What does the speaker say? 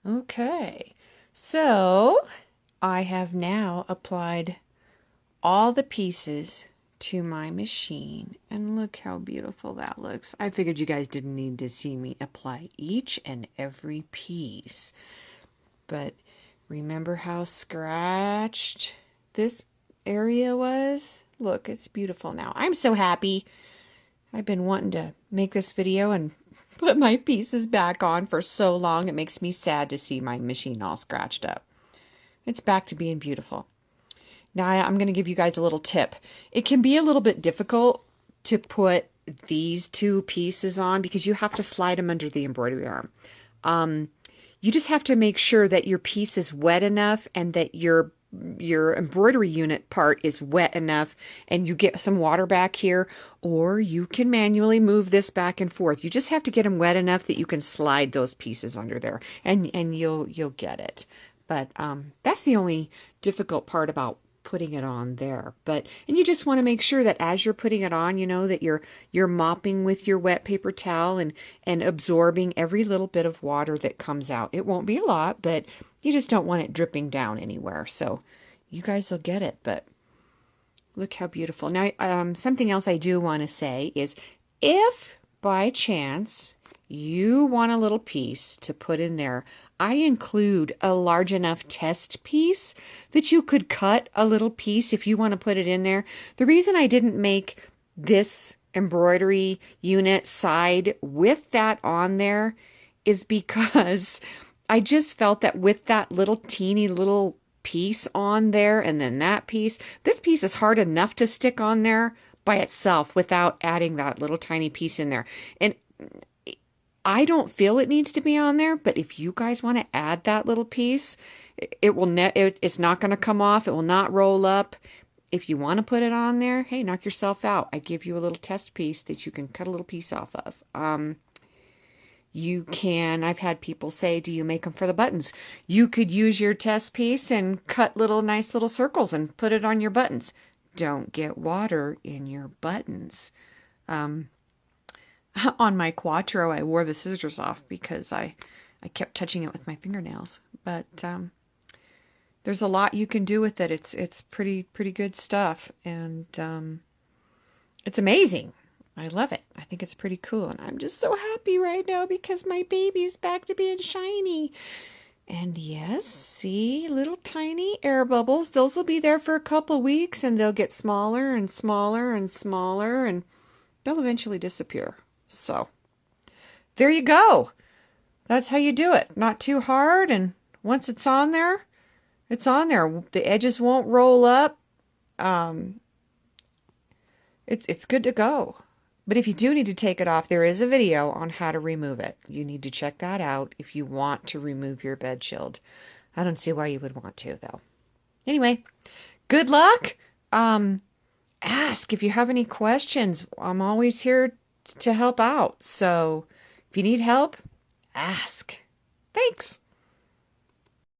Okay, so I have now applied all the pieces to my machine, and look how beautiful that looks. I figured you guys didn't need to see me apply each and every piece, but remember how scratched this area was? Look, it's beautiful now. I'm so happy. I've been wanting to make this video and put my pieces back on for so long. It makes me sad to see my machine all scratched up. It's back to being beautiful. Now I'm going to give you guys a little tip. It can be a little bit difficult to put these two pieces on because you have to slide them under the embroidery arm. You just have to make sure that your piece is wet enough and that your embroidery unit part is wet enough, and you get some water back here, or you can manually move this back and forth. You just have to get them wet enough that you can slide those pieces under there, and you'll get it. But that's the only difficult part about putting it on there. And you just want to make sure that as you're putting it on, you know, that you're mopping with your wet paper towel and absorbing every little bit of water that comes out. It won't be a lot, but you just don't want it dripping down anywhere. So you guys will get it, but look how beautiful. Now, something else I do want to say is, if by chance you want a little piece to put in there, I include a large enough test piece that you could cut a little piece if you want to put it in there. The reason I didn't make this embroidery unit side with that on there is because I just felt that with that little teeny little piece on there and then that piece, this piece is hard enough to stick on there by itself without adding that little tiny piece in there. And I don't feel it needs to be on there, but if you guys want to add that little piece, it's not going to come off. It will not roll up. If you want to put it on there, hey, knock yourself out. I give you a little test piece that you can cut a little piece off of. You can, I've had people say, do you make them for the buttons? You could use your test piece and cut nice little circles and put it on your buttons. Don't get water in your buttons. On my Quattro, I wore the scissors off because I kept touching it with my fingernails. But there's a lot you can do with it. It's pretty good stuff, and it's amazing. I love it. I think it's pretty cool, and I'm just so happy right now because my baby's back to being shiny. And yes, see, little tiny air bubbles. Those will be there for a couple weeks, and they'll get smaller and smaller and smaller, and they'll eventually disappear. So there you go. That's how you do it. Not too hard, and once it's on there, it's on there. The edges won't roll up. It's good to go. But if you do need to take it off, there is a video on how to remove it. You need to check that out if you want to remove your bed shield. I don't see why you would want to, though. Anyway, good luck. Ask if you have any questions. I'm always here to help out. So if you need help, ask. Thanks.